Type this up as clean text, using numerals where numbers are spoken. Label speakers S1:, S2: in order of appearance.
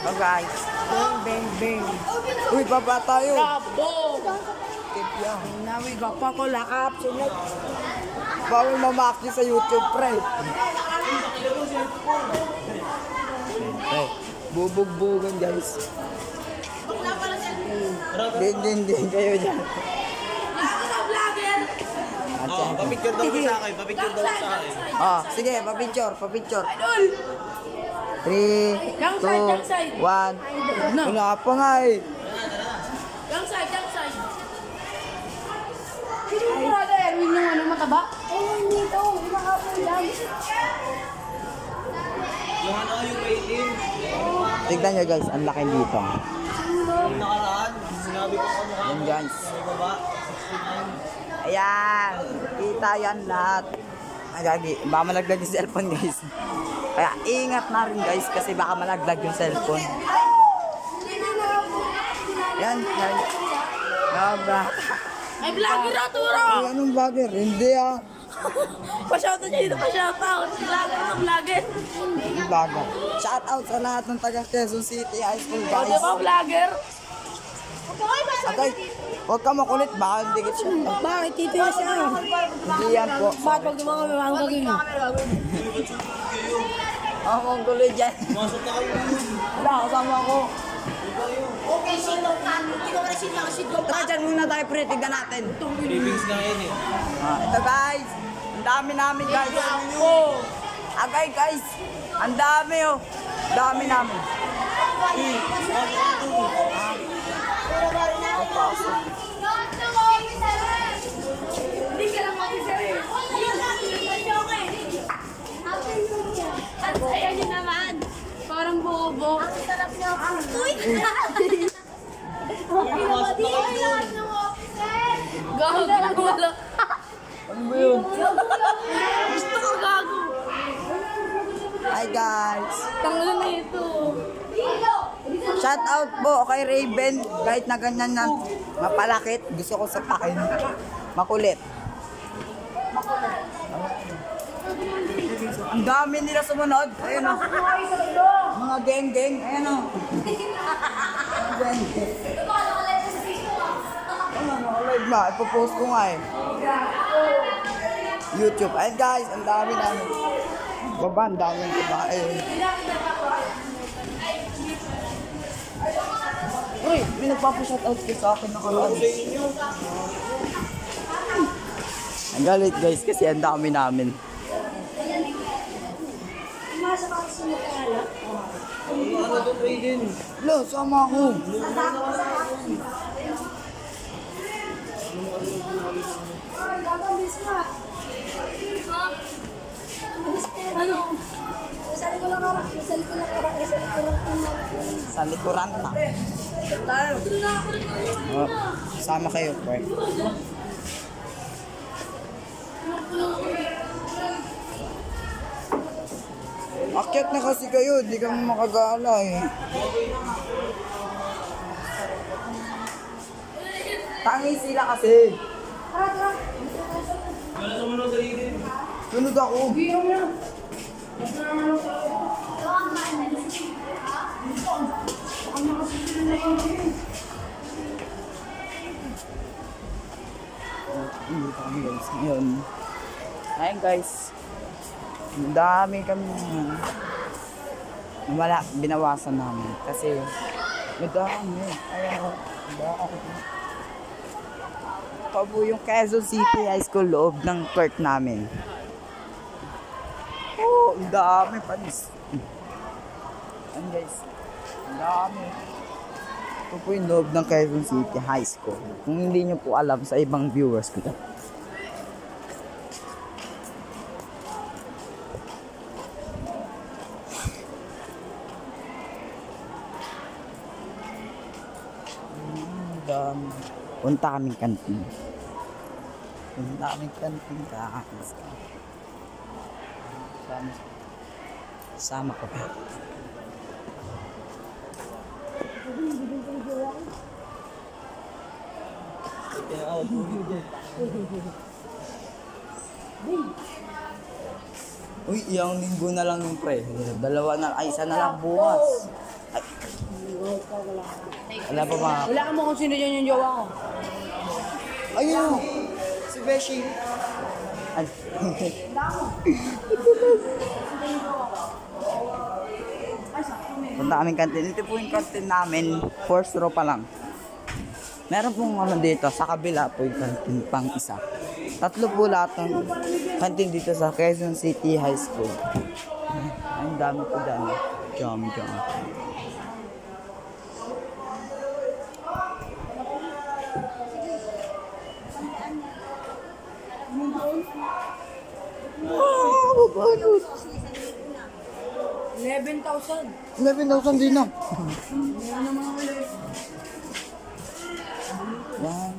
S1: Oh guys.
S2: Bang, bang, bang.
S1: Uy, baba tayo.
S2: Labo!
S1: Tip yan.
S2: Nawi ka pa ko lakap. Sunod.
S1: Bawal mamaki sa YouTube, pre. Pre, bubog-bugan guys. Din kayo dyan.
S3: Papicture daw sa akin, papicture daw sa akin.
S1: Sige, papicture. 3, 2, 1. Wala pa nga eh.
S2: Yang side. Sino yung brother Erwin yung ano mataba? Hindi ito. Makapon lang.
S3: Yung waiting.
S1: Tignan nyo guys, ang laki dito.
S3: Yung nakaraan, sinabi ko ano ka.
S1: Yan guys.
S3: Baba.
S1: Ayan, kita yan lahat. Ay, gagi, baka malaglag yung cellphone guys. Kaya ingat na rin guys kasi baka malaglag yung cellphone. Yan. Gaba.
S2: Ay, vlogger na turo!
S1: Ay, anong vlogger? Hindi ah.
S2: Pa-shoutout niya dito, pa-shoutout. Vlogger na vlogger.
S1: Hindi vlogger. Shout out sa lahat ng taga Quezon City High School
S2: O,
S1: guys.
S2: di ba vlogger?
S1: Okay, huwag ka makulit, baka dikit siya.
S2: Bakit? Tito niya siya.
S1: Hindi yan po.
S2: Bakit pag dumang kami, ang gagawin mo?
S1: Ang gulo dyan.
S3: Masok na kayo.
S1: Wala, kasama ko.
S2: Okay, sino ka? Hindi ko kasi sino
S1: Tara dyan muna tayo pre, tignan natin.
S3: Livings na yun eh.
S1: Ito guys, ang dami namin guys. Agay guys, ang dami oh. Dami namin.
S2: Hindi ka lang mag-isip eh. Ang saya niyo naman. Parang bobo. Ang sarap niya. Uy! Gago wala.
S1: Ano ba yun?
S2: Gusto ko gago.
S1: Hi guys.
S2: Tanglo na ito.
S1: Shout out po kay Raven. Kahit na ganyan na mapalakit, gusto ko sapakin. Makulit. Ang dami nila sumunod. Ayun o. Mga geng-geng. Ayun o. Mga geng-geng. Live na. Ipopost ko nga eh. YouTube. Ayun guys, ang dami namin. Baba, ang dami ng babae. Uy, may nagpapashoutout ko sa akin na kalan. Ang galit guys kasi ang dami namin.
S3: Ano to trading?
S1: Lo, sama ako.
S2: Ano?
S1: Sa likuran na. Oh, sama kayo, pre. Akyat na kasi kayo, di kami makagala eh. Tangi sila kasi.
S3: Wala sumunod sa trading.
S1: Sunod ako. Ngayon. Ayun guys. Ang dami kami. Wala, binawasan namin. Kasi, madami. Ayaw. Ito po yung Quezon City High School loob ng court namin. Oh, ang dami panis. Ayan guys. Ang dami. Ito po yung loob ng Quezon City High School. Kung hindi nyo po alam sa ibang viewers ko. Punta kaming kantin. Punta kaming kantin guys. Sama ko ba? Uy, iyang linggo na lang yung pre. Dalawa na, ay isa na lang bukas. Ay. Wala pa mga...
S2: Wala ka mo kung sino dyan yung jowa ko.
S1: Ayun! Si Beshi. Ay. Punta kaming kantin. Ito po yung kantin namin. First row pa lang. Meron pong ano dito. Sa kabila po yung kantin pang isa. Tatlo po lahat ng kantin dito sa Quezon City High School. Ang dami po dyan. Jam. Oh, bagus.
S2: 11,000.
S1: 11,000 din na. Yan,